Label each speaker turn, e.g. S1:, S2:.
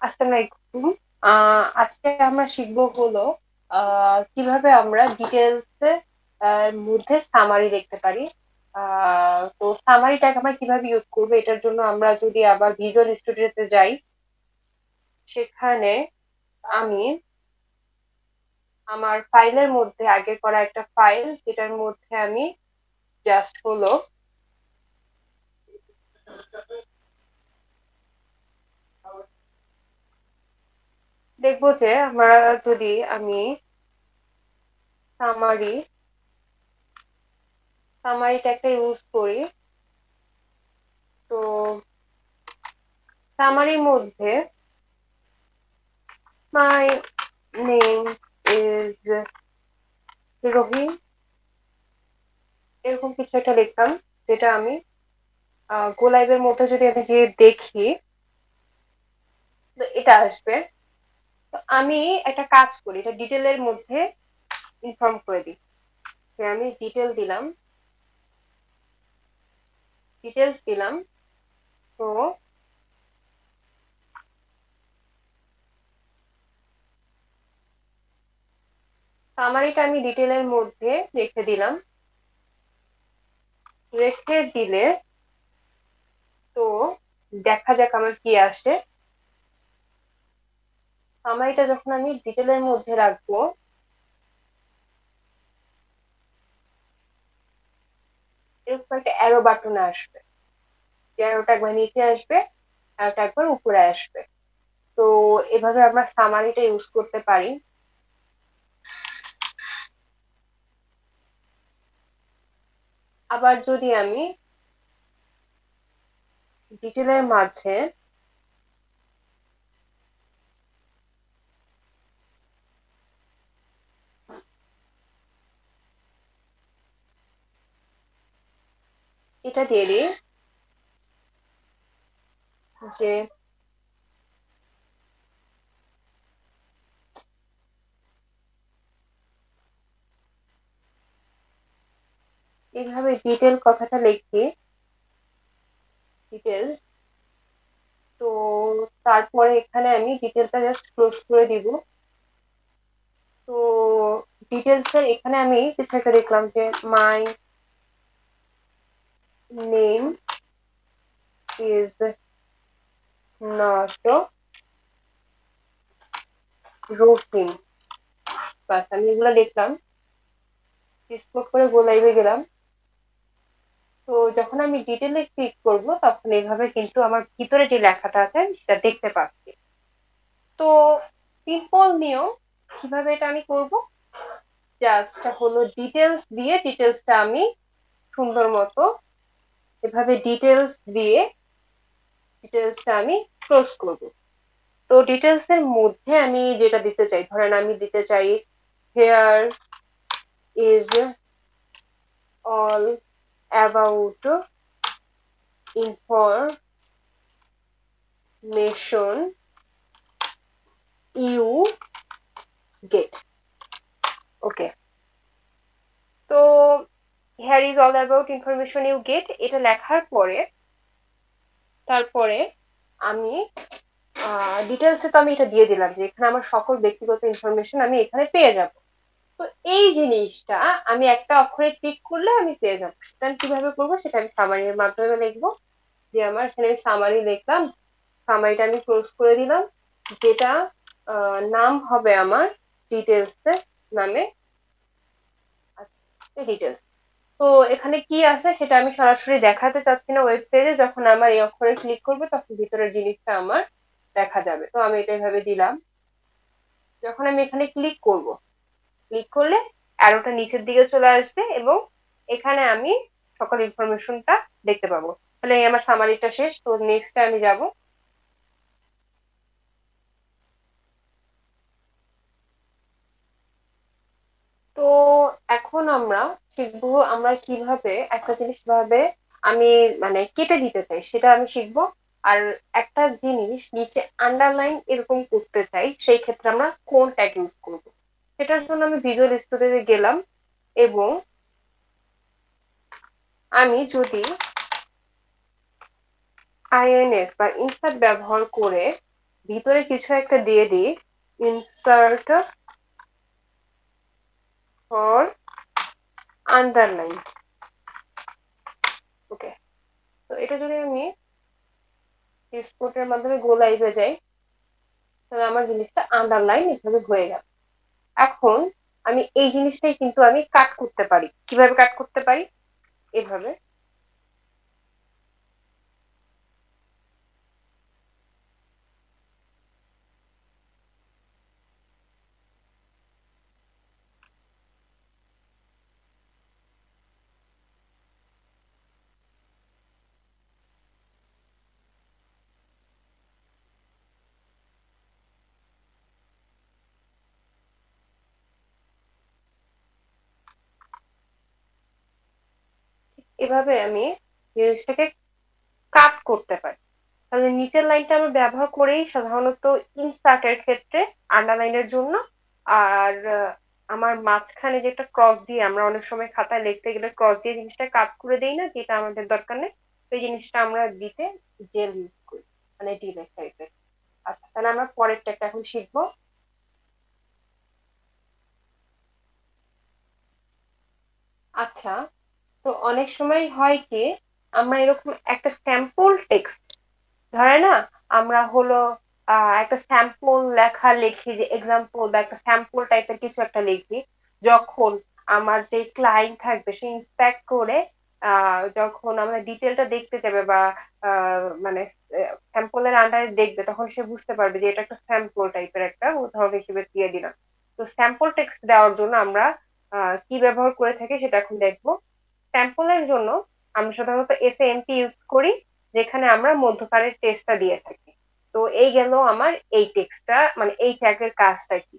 S1: আসসালামু আলাইকুম। আজকে আমরা শিখবো হলো কিভাবে আমরা ডিটেলস মধ্যে সামারি দেখতে পারি। তো সামারিটাকে আমরা কিভাবে ইউজ করবো এটার জন্য আমরা যদি আবার ভিজুয়াল স্টুডিওতে যাই, সেখানে আমি আমার ফাইলের মধ্যে আগে করা একটা ফাইল, যেটার মধ্যে আমি জাস্ট হলো দেখবো যে আমরা যদি আমি সামারি সামারিটা একটা ইউজ করি, তো সামারির মধ্যে মাই নেম ইজ রহিম, এরকম কিছু একটা লিখতাম, যেটা আমি গোলাইভের মধ্যে যদি আমি যে দেখি, তো এটা আসবে। তো আমি একটা কাজ করি, এটা ডিটেলের মধ্যে ইনফর্ম করে দিই যে আমি ডিটেলস দিলাম। তো সামারিটা আমি ডিটেলের মধ্যে রেখে দিলাম। রেখে দিলে তো দেখা যাক আমার কি আসে। সামারিটা যখন আমি ডিটেলের মধ্যে রাখবো, এরকম একটা অ্যারো বাটন আসবে, অ্যারোটা একবার নিচে আসবে, অ্যারোটা একবার উপরে আসবে। তো এভাবে আমরা সামারিটা ইউজ করতে পারি। আবার যদি আমি ডিটেলের মাঝে এটা দিয়ে দিই যে এইভাবে ডিটেল কথাটা লিখি, ডিটেল। তো তারপরে এখানে আমি ডিটেলটা জাস্ট ক্লোজ করে দিব। তো ডিটেলস এর এখানে আমি কিছু একটা দেখলাম যে মাই নেম ইজ নট রহিম। বাস আমি এগুলো লিখলাম, স্পোক করে গোলাইভে গেলাম। তো যখন আমি ডিটেলে ক্লিক করব, তখন এইভাবে কিন্তু আমার ভিতরে যে লেখাটা আছে আমি সেটা দেখতে পাচ্ছি। তো সিম্পল নিয়ম, কিভাবে এটা আমি করব, জাস্ট হলো ডিটেলসটা আমি সুন্দর মতো এভাবে ডিটেলসটা আমি ক্লোজ করব। তো ডিটেলস এর মধ্যে আমি যেটা দিতে চাই, ধরেন আমি দিতে চাই here is all about information you get. Okay, তো here is all about information you get, এটা লেখার পরে তারপরে আমি ডিটেলসে তো আমি এটা দিয়ে দিলাম যে এখানে আমার সকল ব্যক্তিগত ইনফরমেশন আমি এখানে পেয়ে যাব। তো এই জিনিসটা আমি একটা অক্ষরে ক্লিক করলে আমি পেয়ে যাবো। সেটা আমি কিভাবে করবো, সেটা আমি সামারির মাধ্যমে লিখবো। যে আমার এখানে সামারি লিখলাম, সামারিটা আমি ক্লোজ করে দিলাম, যেটা নাম হবে আমার ডিটেলস নামে, ডিটেলস। তো এখানে কি আছে সেটা আমি সরাসরি দেখাতে চাচ্ছি না ওয়েব পেজে, যখন আমার এই অক্ষরে ক্লিক করবো তখন ভিতরের জিনিসটা আমার দেখা যাবে। তো আমি এটা এভাবে দিলাম। যখন আমি এখানে ক্লিক করলে অ্যারোটা নিচের দিকে চলে আসবে এবং এখানে আমি সকল ইনফরমেশনটা দেখতে পাবো। তাহলে এই আমার সামারিটা শেষ। তো নেক্সটে আমি যাব। তো এখন আমরা শিখবো আমরা কিভাবে একটা জিনিস ভাবে আমি মানে কেটে দিতে চাই সেটা আমি শিখবো। আর একটা জিনিস নিচে আন্ডারলাইন এরকম করতে চাই, সেই ক্ষেত্রে আমরা কোন ট্যাগ ইউজ করবো। সেটার জন্য আমি ভিজুয়াল স্টুডিওতে গেলাম এবং আমি যদি আইএনএস বা ইনসার্ট ব্যবহার করে ভিতরে কিছু একটা দিয়ে দিই, ইনসার্ট ফর আন্ডারলাইন। ওকে, তো এটা যদি আমি এক্সপোর্টের মাধ্যমে গো লাইভে যাই, তাহলে আমার জিনিসটা আন্ডারলাইন এভাবে হয়ে গেল। এখন আমি এই জিনিসটাই কিন্তু আমি কাট করতে পারি। কিভাবে কাট করতে পারি? এভাবে। এভাবে আমি জিনিসটাকে কাট করতে পারি। তাহলে নিচের লাইনটা আমি ব্যবহার করেই সাধারণত ইনসার্টের ক্ষেত্রে আন্ডারলাইনের জন্য। আর আমার মাঝখানে যেটা ক্রস দিয়ে আমরা অনেক সময় খাতায় লিখতে গেলে ক্রস দিয়ে জিনিসটা কাট করে দেই না, যেটা আমাদের দরকার নেই, সেই জিনিসটা আমরা দিতে জেল ইউজ করি, মানে ডিলেট টাইপের। আচ্ছা, তাহলে আমরা পরেরটা একটা এখন শিখবো। আচ্ছা, তো অনেক সময় হয় কি, আমরা এরকম একটা স্যাম্পল টেক্সট, ধরে না, আমরা হলো একটা স্যাম্পল লেখা লিখি, যে এক্সাম্পল বা একটা স্যাম্পল টাইপের কিছু একটা লিখি, যখন আমার যে ক্লায়েন্ট থাকবে সে ইন্সপেক্ট করে যখন আমরা ডিটেলটা দেখতে যাবে বা মানে স্যাম্পলের আন্ডারে দেখবে, তখন সে বুঝতে পারবে যে এটা একটা স্যাম্পল টাইপের একটা উদাহরণ হিসেবে দিয়ে দিলাম। তো স্যাম্পল টেক্সট দেওয়ার জন্য আমরা কি ব্যবহার করে থাকি সেটা এখন দেখবো। স্যাম্পলের জন্য আমরা সাধারণত এসএমপি ইউজ করি, যেখানে আমরা মধ্যকারের টেক্সটটা দিয়ে থাকি। তো এই গেল আমার এই টেক্সটটা, মানে এই ট্যাগের কাজটা কি।